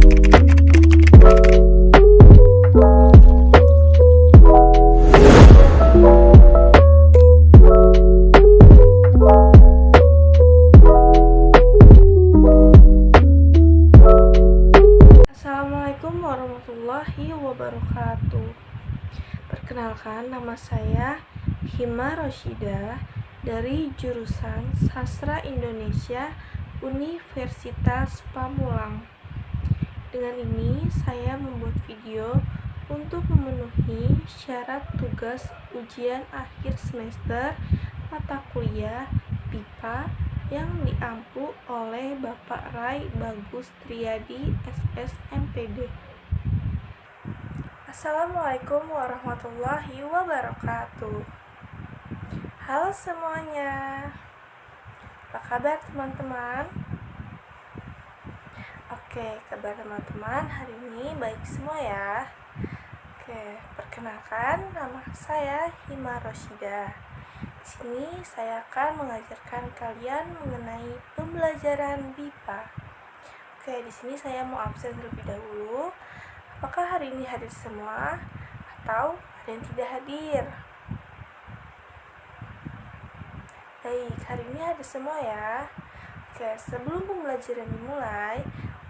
Assalamualaikum warahmatullahi wabarakatuh. Perkenalkan, nama saya Hima Roshidah dari jurusan Sastra Indonesia Universitas Pamulang. Dengan ini saya membuat video untuk memenuhi syarat tugas ujian akhir semester mata kuliah BIPA yang diampu oleh Bapak Rai Bagus Triadi SSMPD. Assalamualaikum warahmatullahi wabarakatuh. Halo semuanya, apa kabar teman-teman? Oke, kabar teman-teman hari ini baik semua ya. Oke, perkenalkan, nama saya Hima Roshidah. Di sini saya akan mengajarkan kalian mengenai pembelajaran BIPA. Oke, di sini saya mau absen terlebih dahulu. Apakah hari ini hadir semua atau ada yang tidak hadir? Baik, hari ini hadir semua ya. Oke, sebelum pembelajaran dimulai,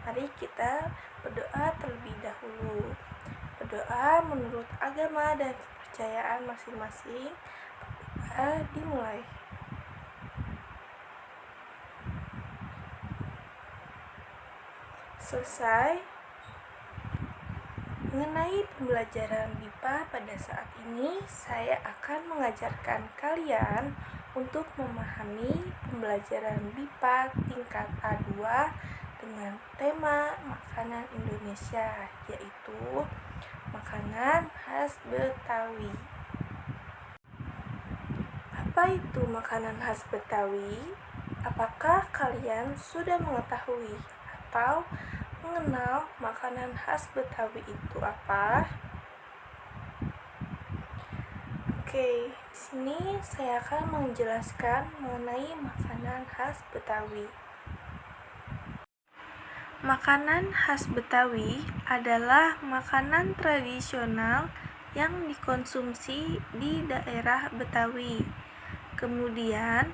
mari kita berdoa terlebih dahulu. Berdoa menurut agama dan kepercayaan masing-masing. Dimulai. Selesai. Mengenai pembelajaran BIPA pada saat ini, saya akan mengajarkan kalian untuk memahami pembelajaran BIPA tingkat A2 dengan tema makanan Indonesia, yaitu makanan khas Betawi. Apa itu makanan khas Betawi? Apakah kalian sudah mengetahui atau mengenal makanan khas Betawi itu apa? Oke, di sini saya akan menjelaskan mengenai makanan khas Betawi. Makanan khas Betawi adalah makanan tradisional yang dikonsumsi di daerah Betawi, kemudian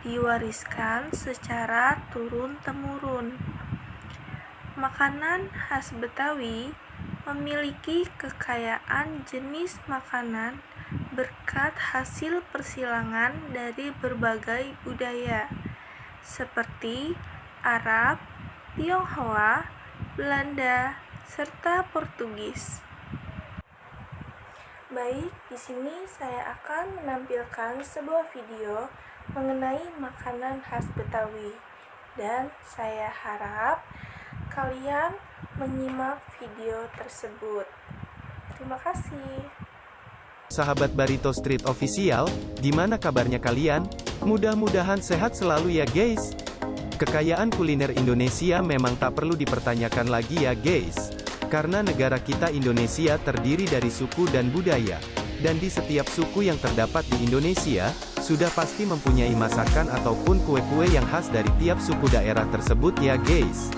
diwariskan secara turun-temurun. Makanan khas Betawi memiliki kekayaan jenis makanan berkat hasil persilangan dari berbagai budaya seperti Arab, Tionghoa, Belanda, serta Portugis. Baik, di sini saya akan menampilkan sebuah video mengenai makanan khas Betawi, dan saya harap kalian menyimak video tersebut. Terima kasih. Sahabat Barito Street Official, gimana kabarnya kalian? Mudah-mudahan sehat selalu ya guys. Kekayaan kuliner Indonesia memang tak perlu dipertanyakan lagi ya guys. Karena negara kita Indonesia terdiri dari suku dan budaya. Dan di setiap suku yang terdapat di Indonesia, sudah pasti mempunyai masakan ataupun kue-kue yang khas dari tiap suku daerah tersebut ya guys.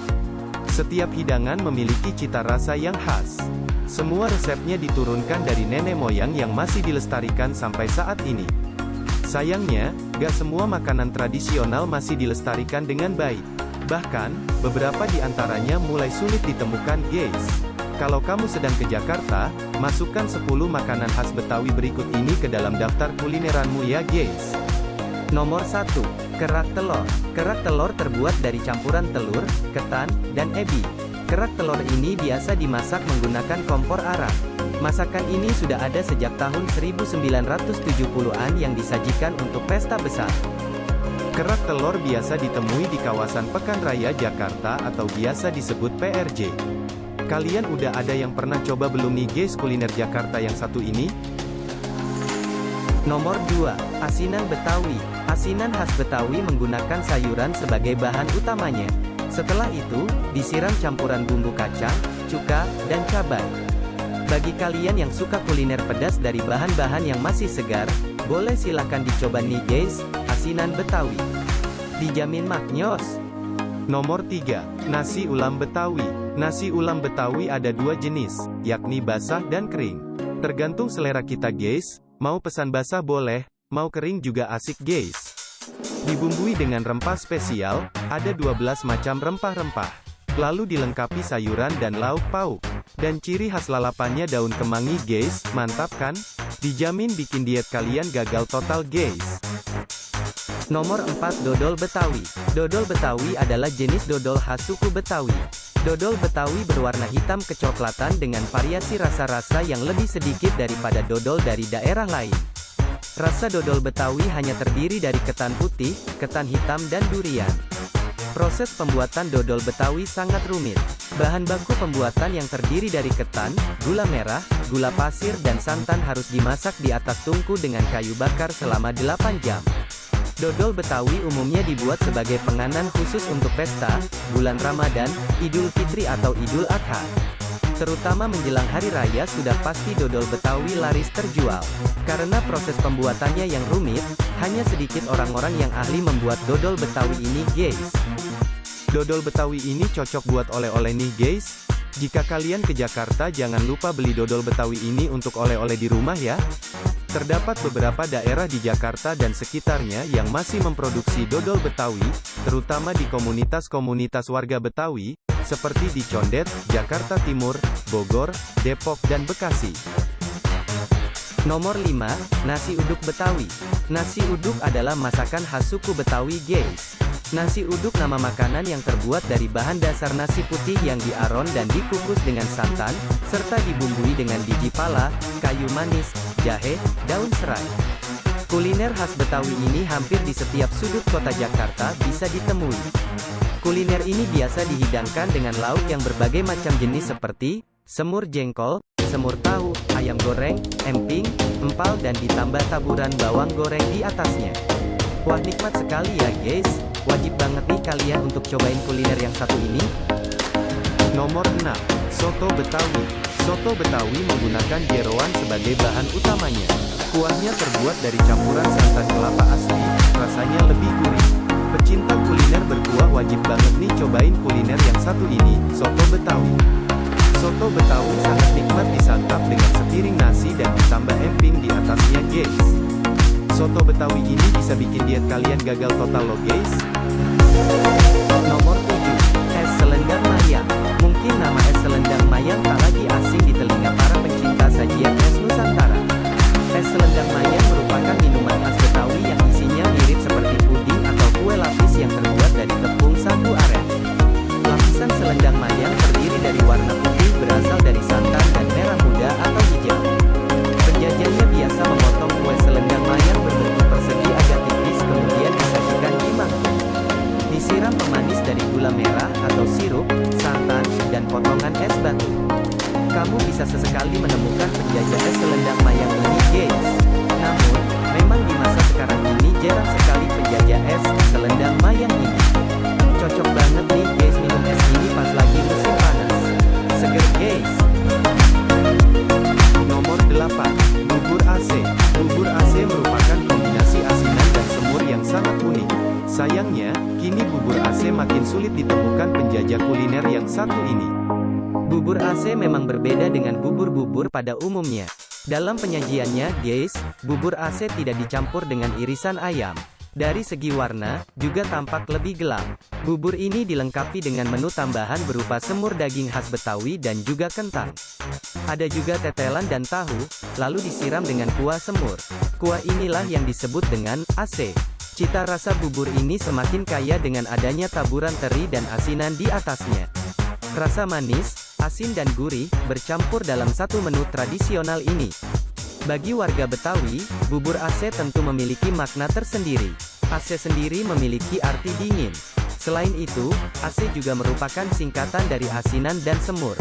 Setiap hidangan memiliki cita rasa yang khas. Semua resepnya diturunkan dari nenek moyang yang masih dilestarikan sampai saat ini. Sayangnya, gak semua makanan tradisional masih dilestarikan dengan baik. Bahkan, beberapa di antaranya mulai sulit ditemukan guys. Kalau kamu sedang ke Jakarta, masukkan 10 makanan khas Betawi berikut ini ke dalam daftar kulineranmu ya guys. Nomor 1. Kerak telur. Kerak telur terbuat dari campuran telur, ketan, dan ebi. Kerak telur ini biasa dimasak menggunakan kompor arang. Masakan ini sudah ada sejak tahun 1970-an yang disajikan untuk pesta besar. Kerak telur biasa ditemui di kawasan Pekan Raya Jakarta atau biasa disebut PRJ. Kalian udah ada yang pernah coba belum nih guys kuliner Jakarta yang satu ini? Nomor 2. Asinan Betawi. Asinan khas Betawi menggunakan sayuran sebagai bahan utamanya. Setelah itu, disiram campuran bumbu kacang, cuka, dan cabai. Bagi kalian yang suka kuliner pedas dari bahan-bahan yang masih segar, boleh silahkan dicoba nih guys, asinan Betawi. Dijamin maknyos. Nomor 3. Nasi ulam Betawi. Nasi ulam Betawi ada dua jenis, yakni basah dan kering. Tergantung selera kita guys, mau pesan basah boleh, mau kering juga asik guys. Dibumbui dengan rempah spesial, ada 12 macam rempah-rempah. Lalu dilengkapi sayuran dan lauk pauk. Dan ciri khas lalapannya daun kemangi guys, mantap kan? Dijamin bikin diet kalian gagal total guys. Nomor 4 Dodol Betawi. Dodol Betawi adalah jenis dodol khas suku Betawi. Dodol Betawi berwarna hitam kecoklatan dengan variasi rasa-rasa yang lebih sedikit daripada dodol dari daerah lain. Rasa dodol Betawi hanya terdiri dari ketan putih, ketan hitam dan durian. Proses pembuatan dodol Betawi sangat rumit. Bahan baku pembuatan yang terdiri dari ketan, gula merah, gula pasir dan santan harus dimasak di atas tungku dengan kayu bakar selama 8 jam. Dodol Betawi umumnya dibuat sebagai penganan khusus untuk pesta, bulan Ramadan, Idul Fitri atau Idul Adha. Terutama menjelang hari raya sudah pasti dodol Betawi laris terjual. Karena proses pembuatannya yang rumit, hanya sedikit orang-orang yang ahli membuat dodol Betawi ini guys. Dodol Betawi ini cocok buat oleh-oleh nih guys. Jika kalian ke Jakarta jangan lupa beli dodol Betawi ini untuk oleh-oleh di rumah ya. Terdapat beberapa daerah di Jakarta dan sekitarnya yang masih memproduksi dodol Betawi, terutama di komunitas-komunitas warga Betawi, seperti di Condet, Jakarta Timur, Bogor, Depok dan Bekasi. Nomor 5, Nasi Uduk Betawi. Nasi uduk adalah masakan khas suku Betawi guys. Nasi uduk nama makanan yang terbuat dari bahan dasar nasi putih yang diaron dan dikukus dengan santan, serta dibumbui dengan biji pala, kayu manis, jahe, daun serai. Kuliner khas Betawi ini hampir di setiap sudut kota Jakarta bisa ditemui. Kuliner ini biasa dihidangkan dengan lauk yang berbagai macam jenis seperti semur jengkol, semur tahu, ayam goreng, emping, empal dan ditambah taburan bawang goreng di atasnya. Wah nikmat sekali ya guys, wajib banget nih kalian untuk cobain kuliner yang satu ini. Nomor 6, Soto Betawi. Soto Betawi menggunakan jeroan sebagai bahan utamanya. Kuahnya terbuat dari campuran santan kelapa asli, rasanya lebih gurih. Pecinta kuliner berkuah wajib banget nih cobain kuliner yang satu ini, Soto Betawi. Soto Betawi sangat nikmat disantap dengan sepiring nasi dan ditambah emping di atasnya guys. Soto Betawi ini bisa bikin diet kalian gagal total loh guys. Nomor 7, Es Selendang Mayang. Mungkin nama es selendang mayang tak lagi asing di telinga para pencinta sajian es Nusantara. Es selendang mayang merupakan minuman khas Betawi yang isinya mirip seperti puding atau kue lapis yang terbuat dari tepung sagu aren. Lapisan selendang mayang terdiri dari warna putih berasal dari santan dan merah muda atau hijau. Penjajahnya biasa memotong kue selendang mayang berbentuk persegi agak tipis kemudian disajikan di mangkuk. Disiram pemanis dari gula merah atau sirup, santan, dan potongan es batu. Kamu bisa sesekali menemukan penjajah es selendang mayang ini guys. Namun, memang di masa sekarang ini jarang sekali penjajah es selendang mayang ini. Cocok banget nih guys minum es ini pas lagi musim panas. Seger guys. Nomor 8, Bubur AC. Bubur AC merupakan kombinasi asinan dan semur yang sangat unik. Sayangnya, kini bubur AC makin sulit ditemukan penjajah kuliner yang satu ini. Bubur AC memang berbeda dengan bubur-bubur pada umumnya. Dalam penyajiannya, guys, bubur AC tidak dicampur dengan irisan ayam. Dari segi warna, juga tampak lebih gelap. Bubur ini dilengkapi dengan menu tambahan berupa semur daging khas Betawi dan juga kentang. Ada juga tetelan dan tahu, lalu disiram dengan kuah semur. Kuah inilah yang disebut dengan AC. Cita rasa bubur ini semakin kaya dengan adanya taburan teri dan asinan di atasnya. Rasa manis, asin dan gurih, bercampur dalam satu menu tradisional ini. Bagi warga Betawi, bubur AC tentu memiliki makna tersendiri. AC sendiri memiliki arti dingin. Selain itu, AC juga merupakan singkatan dari asinan dan semur.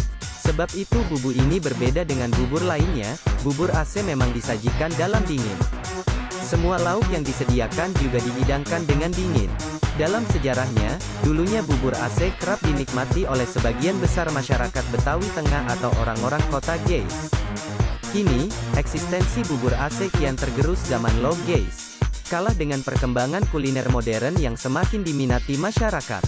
Sebab itu bubur ini berbeda dengan bubur lainnya, bubur AC memang disajikan dalam dingin. Semua lauk yang disediakan juga dihidangkan dengan dingin. Dalam sejarahnya, dulunya bubur AC kerap dinikmati oleh sebagian besar masyarakat Betawi Tengah atau orang-orang kota guys. Kini, eksistensi bubur AC kian tergerus zaman now guys. Kalah dengan perkembangan kuliner modern yang semakin diminati masyarakat.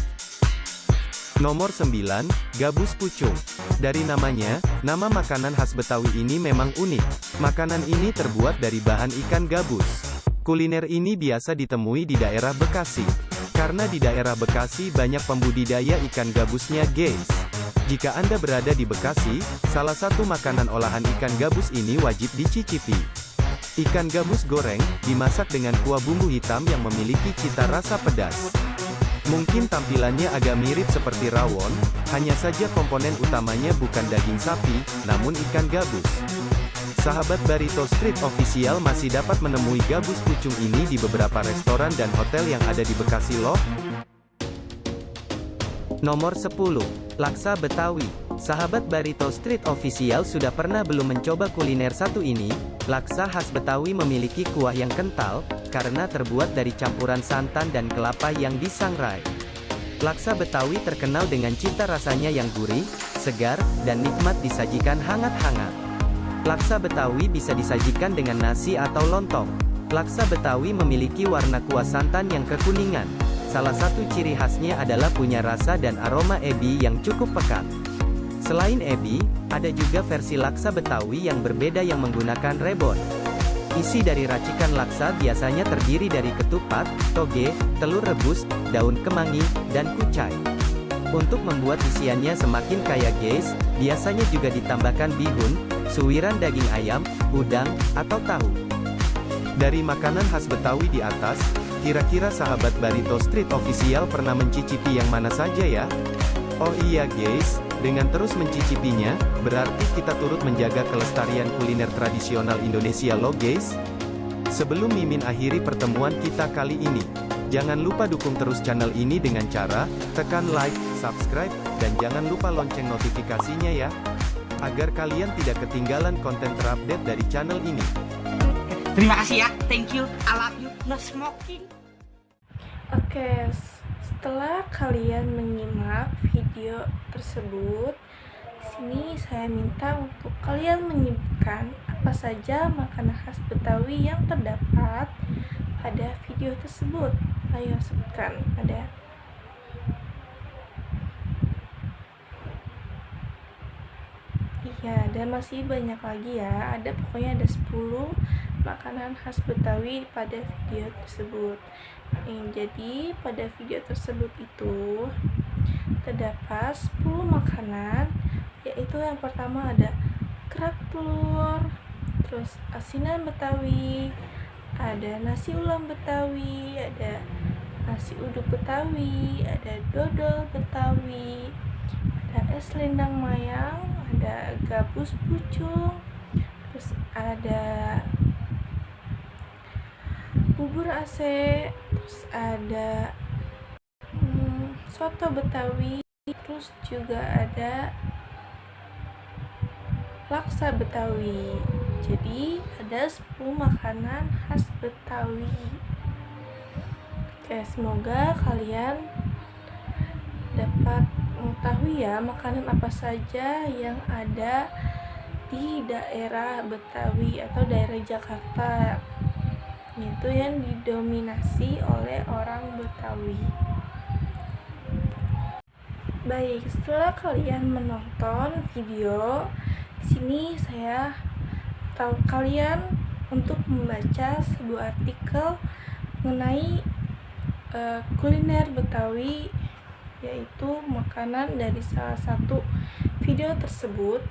Nomor 9, gabus pucung. Dari namanya, nama makanan khas Betawi ini memang unik. Makanan ini terbuat dari bahan ikan gabus. Kuliner ini biasa ditemui di daerah Bekasi. Karena di daerah Bekasi banyak pembudidaya ikan gabusnya, guys. Jika Anda berada di Bekasi, salah satu makanan olahan ikan gabus ini wajib dicicipi. Ikan gabus goreng, dimasak dengan kuah bumbu hitam yang memiliki cita rasa pedas. Mungkin tampilannya agak mirip seperti rawon, hanya saja komponen utamanya bukan daging sapi, namun ikan gabus. Sahabat Barito Street Official masih dapat menemui gabus pucung ini di beberapa restoran dan hotel yang ada di Bekasi loh. Nomor 10. Laksa Betawi. Sahabat Barito Street Official sudah pernah belum mencoba kuliner satu ini? Laksa khas Betawi memiliki kuah yang kental, karena terbuat dari campuran santan dan kelapa yang disangrai. Laksa Betawi terkenal dengan cita rasanya yang gurih, segar, dan nikmat disajikan hangat-hangat. Laksa Betawi bisa disajikan dengan nasi atau lontong. Laksa Betawi memiliki warna kuah santan yang kekuningan. Salah satu ciri khasnya adalah punya rasa dan aroma ebi yang cukup pekat. Selain ebi, ada juga versi laksa Betawi yang berbeda yang menggunakan rebon. Isi dari racikan laksa biasanya terdiri dari ketupat, toge, telur rebus, daun kemangi, dan kucai. Untuk membuat isiannya semakin kaya guys, biasanya juga ditambahkan bihun, suwiran daging ayam, udang, atau tahu. Dari makanan khas Betawi di atas, kira-kira sahabat Barito Street Official pernah mencicipi yang mana saja ya? Oh iya guys, dengan terus mencicipinya, berarti kita turut menjaga kelestarian kuliner tradisional Indonesia loh guys. Sebelum Mimin akhiri pertemuan kita kali ini, jangan lupa dukung terus channel ini dengan cara, tekan like, subscribe, dan jangan lupa lonceng notifikasinya ya, agar kalian tidak ketinggalan konten terupdate dari channel ini. Terima kasih ya, thank you, I love you, no smoking. Oke, setelah kalian menyimak video tersebut, di sini saya minta untuk kalian menyebutkan apa saja makanan khas Betawi yang terdapat pada video tersebut. Ayo sebutkan, ada. Iya, dan masih banyak lagi ya. Ada pokoknya ada 10 makanan khas Betawi pada video tersebut. Jadi pada video tersebut itu terdapat 10 makanan, yaitu yang pertama ada kerak telur, terus asinan Betawi, ada nasi ulam Betawi, ada nasi uduk Betawi, ada dodol Betawi, ada es lendang mayang, ada gabus pucung, terus ada bubur AC, terus ada soto Betawi, terus juga ada laksa Betawi. Jadi ada 10 makanan khas Betawi. Oke, semoga kalian dapat mengetahui ya makanan apa saja yang ada di daerah Betawi atau daerah Jakarta, itu yang didominasi oleh orang Betawi. Baik, setelah kalian menonton video, di sini saya tahu kalian untuk membaca sebuah artikel mengenai kuliner Betawi, yaitu makanan dari salah satu video tersebut,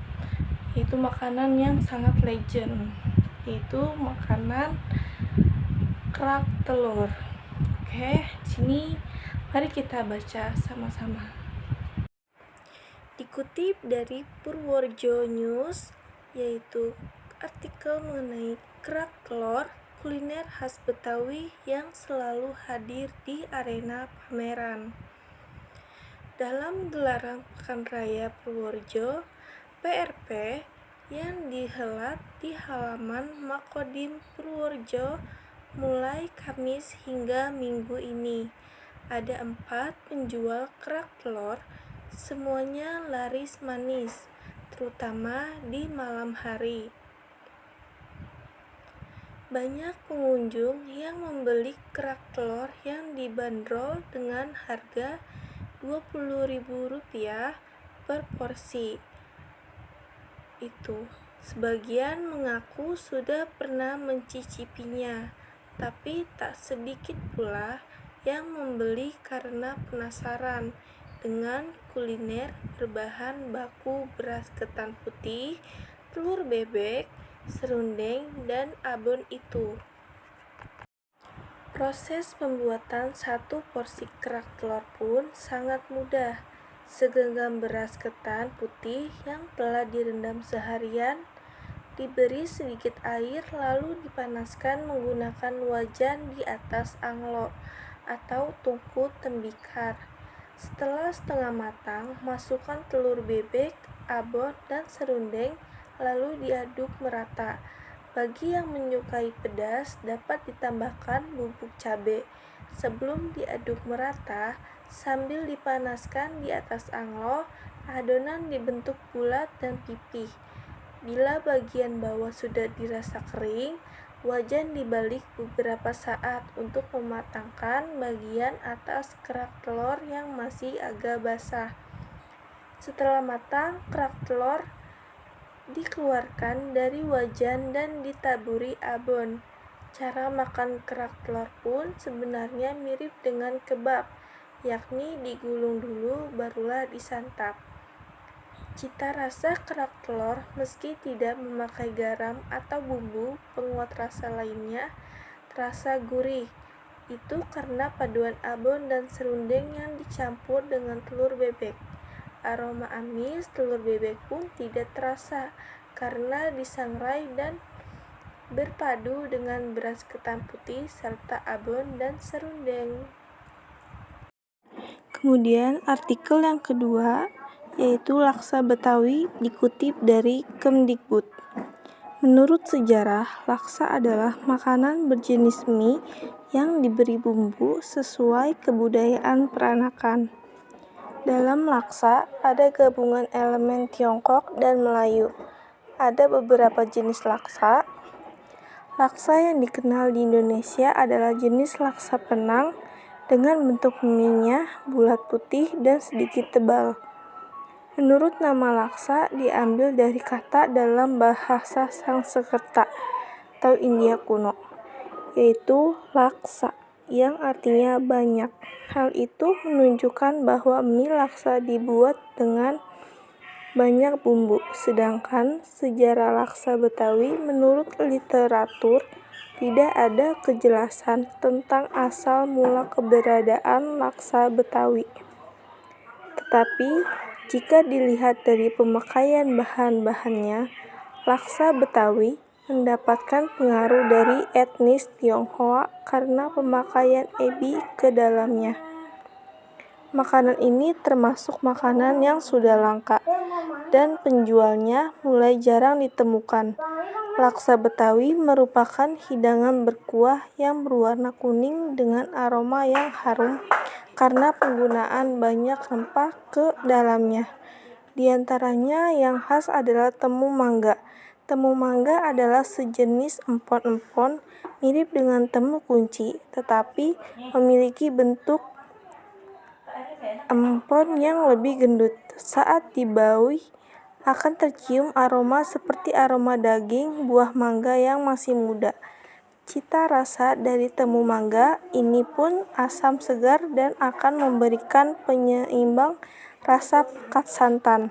yaitu makanan yang sangat legend, yaitu makanan kerak telur. Oke, sini mari kita baca sama-sama. Dikutip dari Purworejo News, yaitu artikel mengenai kerak telur, kuliner khas Betawi yang selalu hadir di arena pameran. Dalam gelaran Pekan Raya Purworejo PRP yang dihelat di halaman Makodim Purworejo mulai Kamis hingga Minggu ini, ada 4 penjual kerak telur, semuanya laris manis, terutama di malam hari. Banyak pengunjung yang membeli kerak telur yang dibanderol dengan harga Rp20.000 per porsi. Itu. Sebagian mengaku sudah pernah mencicipinya, tapi tak sedikit pula yang membeli karena penasaran dengan kuliner berbahan baku beras ketan putih, telur bebek, serundeng, dan abon itu. Proses pembuatan satu porsi kerak telur pun sangat mudah. Segenggam beras ketan putih yang telah direndam seharian diberi sedikit air lalu dipanaskan menggunakan wajan di atas anglo atau tungku tembikar. Setelah setengah matang, masukkan telur bebek, abon, dan serundeng lalu diaduk merata. Bagi yang menyukai pedas, dapat ditambahkan bubuk cabai. Sebelum diaduk merata, sambil dipanaskan di atas anglo, adonan dibentuk bulat dan pipih. Bila bagian bawah sudah dirasa kering, wajan dibalik beberapa saat untuk mematangkan bagian atas kerak telur yang masih agak basah. Setelah matang, kerak telur dikeluarkan dari wajan dan ditaburi abon. Cara makan kerak telur pun sebenarnya mirip dengan kebab, yakni digulung dulu barulah disantap. Cita rasa kerak telur meski tidak memakai garam atau bumbu penguat rasa lainnya terasa gurih. Itu karena paduan abon dan serundeng yang dicampur dengan telur bebek. Aroma amis telur bebek pun tidak terasa karena disangrai dan berpadu dengan beras ketan putih serta abon dan serundeng. Kemudian artikel yang kedua yaitu laksa Betawi dikutip dari Kemdikbud. Menurut sejarah, laksa adalah makanan berjenis mie yang diberi bumbu sesuai kebudayaan peranakan. Dalam laksa, ada gabungan elemen Tiongkok dan Melayu. Ada beberapa jenis laksa. Laksa yang dikenal di Indonesia adalah jenis laksa Penang dengan bentuk mie-nya bulat putih dan sedikit tebal. Menurut nama laksa diambil dari kata dalam bahasa Sanskerta atau India kuno, yaitu laksa, yang artinya banyak. Hal itu menunjukkan bahwa mie laksa dibuat dengan banyak bumbu, sedangkan sejarah laksa Betawi menurut literatur tidak ada kejelasan tentang asal mula keberadaan laksa Betawi. Tetapi, jika dilihat dari pemakaian bahan-bahannya, laksa Betawi mendapatkan pengaruh dari etnis Tionghoa karena pemakaian ebi ke dalamnya. Makanan ini termasuk makanan yang sudah langka, dan penjualnya mulai jarang ditemukan. Laksa Betawi merupakan hidangan berkuah yang berwarna kuning dengan aroma yang harum karena penggunaan banyak rempah ke dalamnya. Di antaranya yang khas adalah temu mangga. Temu mangga adalah sejenis empon-empon mirip dengan temu kunci, tetapi memiliki bentuk empon yang lebih gendut. Saat dibaui, akan tercium aroma seperti aroma daging buah mangga yang masih muda. Cita rasa dari temu mangga ini pun asam segar dan akan memberikan penyeimbang rasa pekat santan.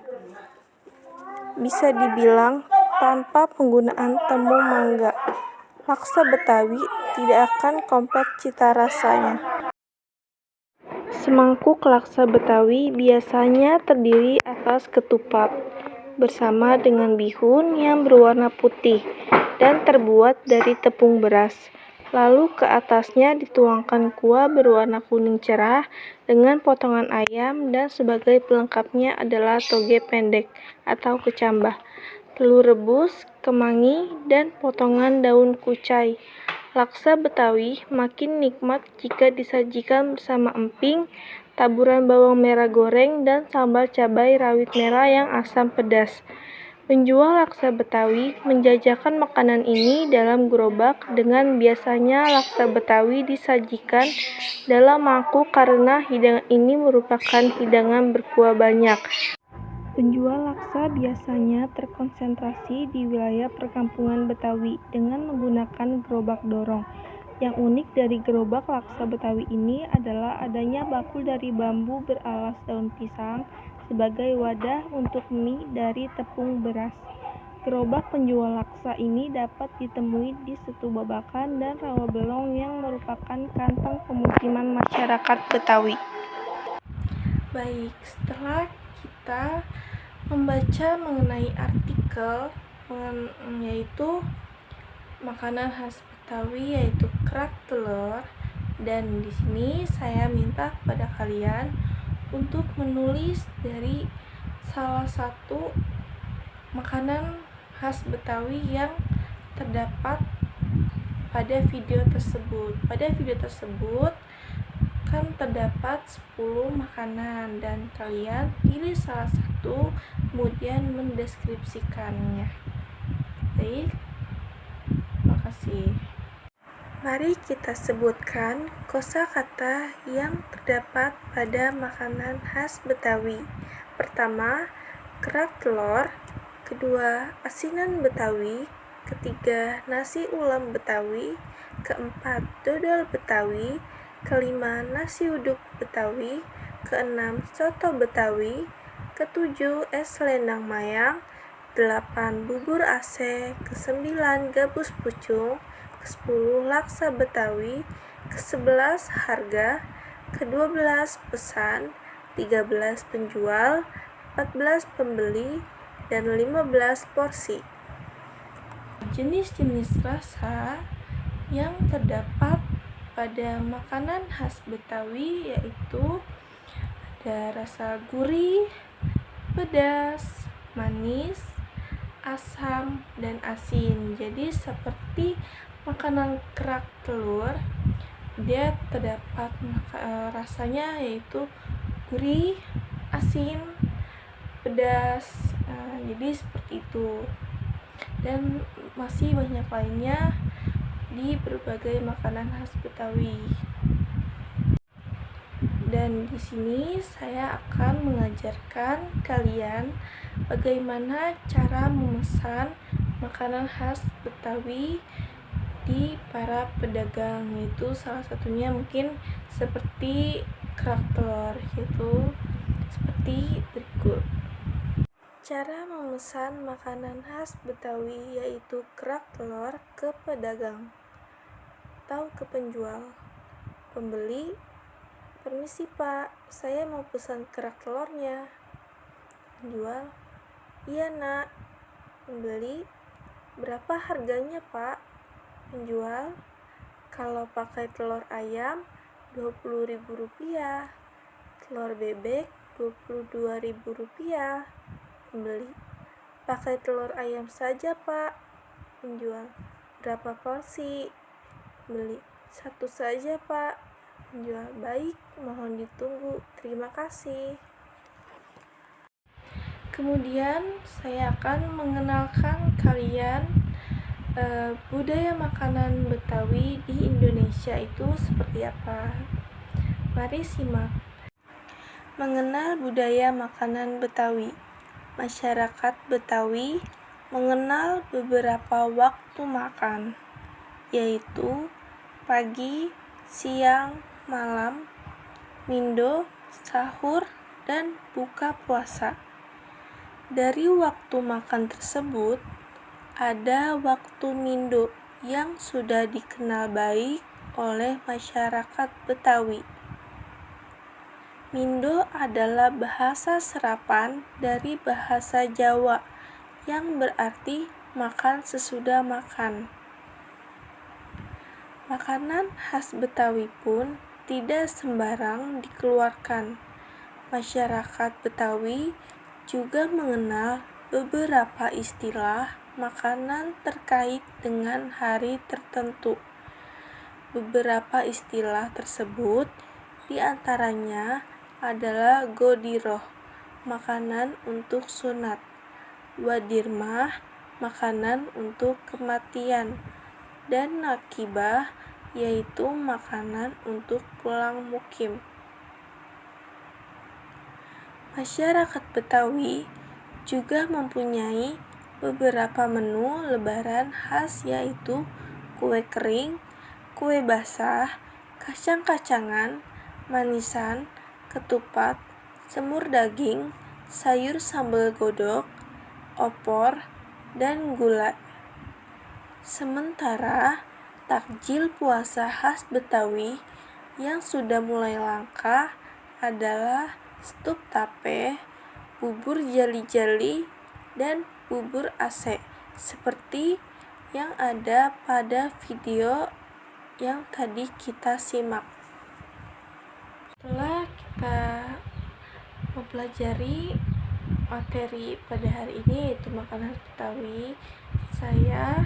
Bisa dibilang tanpa penggunaan temu mangga, laksa Betawi tidak akan kompleks cita rasanya. Semangkuk laksa Betawi biasanya terdiri atas ketupat, bersama dengan bihun yang berwarna putih dan terbuat dari tepung beras. Lalu ke atasnya dituangkan kuah berwarna kuning cerah dengan potongan ayam dan sebagai pelengkapnya adalah toge pendek atau kecambah, telur rebus, kemangi, dan potongan daun kucai. Laksa Betawi makin nikmat jika disajikan bersama emping, taburan bawang merah goreng, dan sambal cabai rawit merah yang asam pedas. Penjual laksa Betawi menjajakan makanan ini dalam gerobak dengan biasanya laksa Betawi disajikan dalam mangkuk karena hidangan ini merupakan hidangan berkuah banyak. Penjual laksa biasanya terkonsentrasi di wilayah perkampungan Betawi dengan menggunakan gerobak dorong. Yang unik dari gerobak laksa Betawi ini adalah adanya bakul dari bambu beralas daun pisang sebagai wadah untuk mie dari tepung beras. Gerobak penjual laksa ini dapat ditemui di Setu Babakan dan Rawabelong yang merupakan kantong pemukiman masyarakat Betawi. Baik, setelah kita membaca mengenai artikel yaitu makanan khas Betawi yaitu kerak telur, dan di sini saya minta kepada kalian untuk menulis dari salah satu makanan khas Betawi yang terdapat pada video tersebut. Pada video tersebut kan terdapat 10 makanan dan kalian pilih salah satu kemudian mendeskripsikannya. Baik, makasih. Mari kita sebutkan kosakata yang terdapat pada makanan khas Betawi. Pertama, kerak telur. Kedua, asinan Betawi. Ketiga, nasi ulam Betawi. Keempat, dodol Betawi. Kelima, nasi uduk Betawi. Keenam, soto Betawi. Ketujuh, es selendang mayang. 8, bubur Aceh. Ke-9, gabus pucung. Ke-10, laksa Betawi. Ke-11, harga. Ke-12, pesan. 13, penjual. 14, pembeli. Dan 15, porsi. Jenis-jenis rasa yang terdapat pada makanan khas Betawi yaitu ada rasa gurih, pedas, manis, asam, dan asin. Jadi seperti makanan kerak telur, dia terdapat rasanya yaitu gurih, asin, pedas. Jadi seperti itu. Dan masih banyak lainnya di berbagai makanan khas Betawi. Dan di sini saya akan mengajarkan kalian bagaimana cara memesan makanan khas Betawi di para pedagang, yaitu salah satunya mungkin seperti kerak telur, yaitu seperti berikut. Cara memesan makanan khas Betawi yaitu kerak telur ke pedagang atau ke penjual. Pembeli, permisi Pak, saya mau pesan kerak telurnya. Penjual, iya Nak. Pembeli, berapa harganya Pak? Penjual, kalau pakai telur ayam Rp20.000, telur bebek Rp22.000. Pembeli, pakai telur ayam saja Pak. Penjual, berapa porsi? Pembeli, 1 saja Pak. Penjual, baik, mohon ditunggu, terima kasih. Kemudian saya akan mengenalkan kalian budaya makanan Betawi di Indonesia itu seperti apa. Mari simak. Mengenal budaya makanan Betawi. Masyarakat Betawi mengenal beberapa waktu makan, yaitu pagi, siang, malam, mindo, sahur, dan buka puasa. Dari waktu makan tersebut, ada waktu mindo yang sudah dikenal baik oleh masyarakat Betawi. Mindo adalah bahasa serapan dari bahasa Jawa yang berarti makan sesudah makan. Makanan khas Betawi pun tidak sembarang dikeluarkan. Masyarakat Betawi juga mengenal beberapa istilah makanan terkait dengan hari tertentu. Beberapa istilah tersebut diantaranya adalah godiroh, makanan untuk sunat, wadirmah, makanan untuk kematian, dan nakibah, yaitu makanan untuk pulang mukim. Masyarakat Betawi juga mempunyai beberapa menu lebaran khas, yaitu kue kering, kue basah, kacang-kacangan, manisan, ketupat, semur daging, sayur sambal godok, opor, dan gulai. Sementara takjil puasa khas Betawi yang sudah mulai langka adalah stup tape, bubur jali-jali, dan bubur Aceh, seperti yang ada pada video yang tadi kita simak. Setelah kita mempelajari materi pada hari ini, yaitu makanan Betawi, saya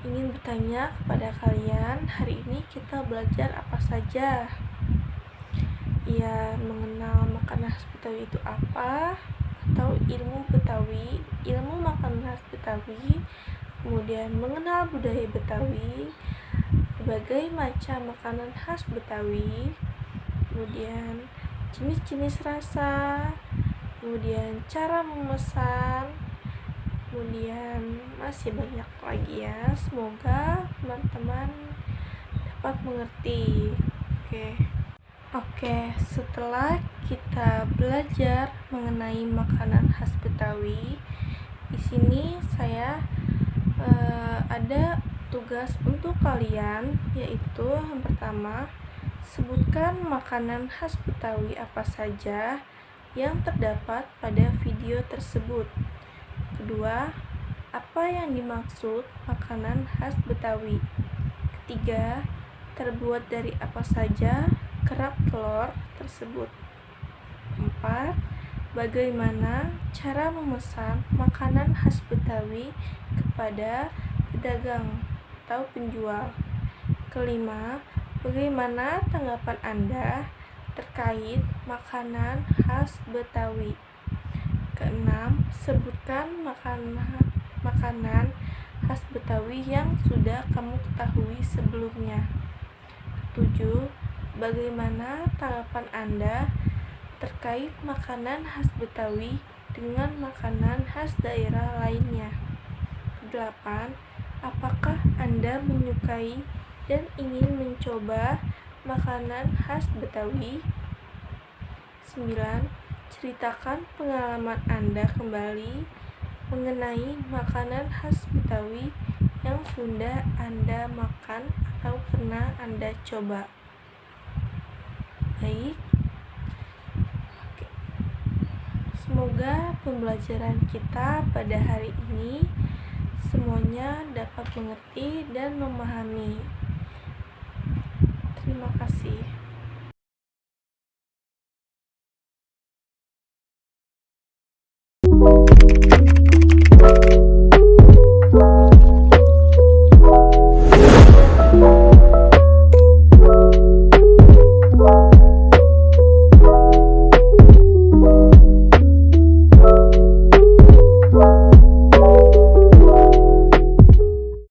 ingin bertanya kepada kalian, hari ini kita belajar apa saja? Ya, mengenal makanan khas Betawi itu apa, atau ilmu Betawi, ilmu makanan khas Betawi, kemudian mengenal budaya Betawi, berbagai macam makanan khas Betawi, kemudian jenis-jenis rasa, kemudian cara memesan, kemudian masih banyak lagi ya. Semoga teman-teman dapat mengerti. Oke, setelah kita belajar mengenai makanan khas Betawi, di sini saya ada tugas untuk kalian, yaitu yang pertama, sebutkan makanan khas Betawi apa saja yang terdapat pada video tersebut. Kedua, apa yang dimaksud makanan khas Betawi? Ketiga, terbuat dari apa saja kerak telur tersebut. Keempat, bagaimana cara memesan makanan khas Betawi kepada pedagang atau penjual. Kelima, bagaimana tanggapan Anda terkait makanan khas Betawi. Keenam, sebutkan makanan khas Betawi yang sudah kamu ketahui sebelumnya. Ketujuh, bagaimana tanggapan Anda terkait makanan khas Betawi dengan makanan khas daerah lainnya. Kedelapan, apakah Anda menyukai dan ingin mencoba makanan khas Betawi? 9. Ceritakan pengalaman Anda kembali mengenai makanan khas Betawi yang sudah Anda makan atau pernah Anda coba. Baik, semoga pembelajaran kita pada hari ini semuanya dapat mengerti dan memahami.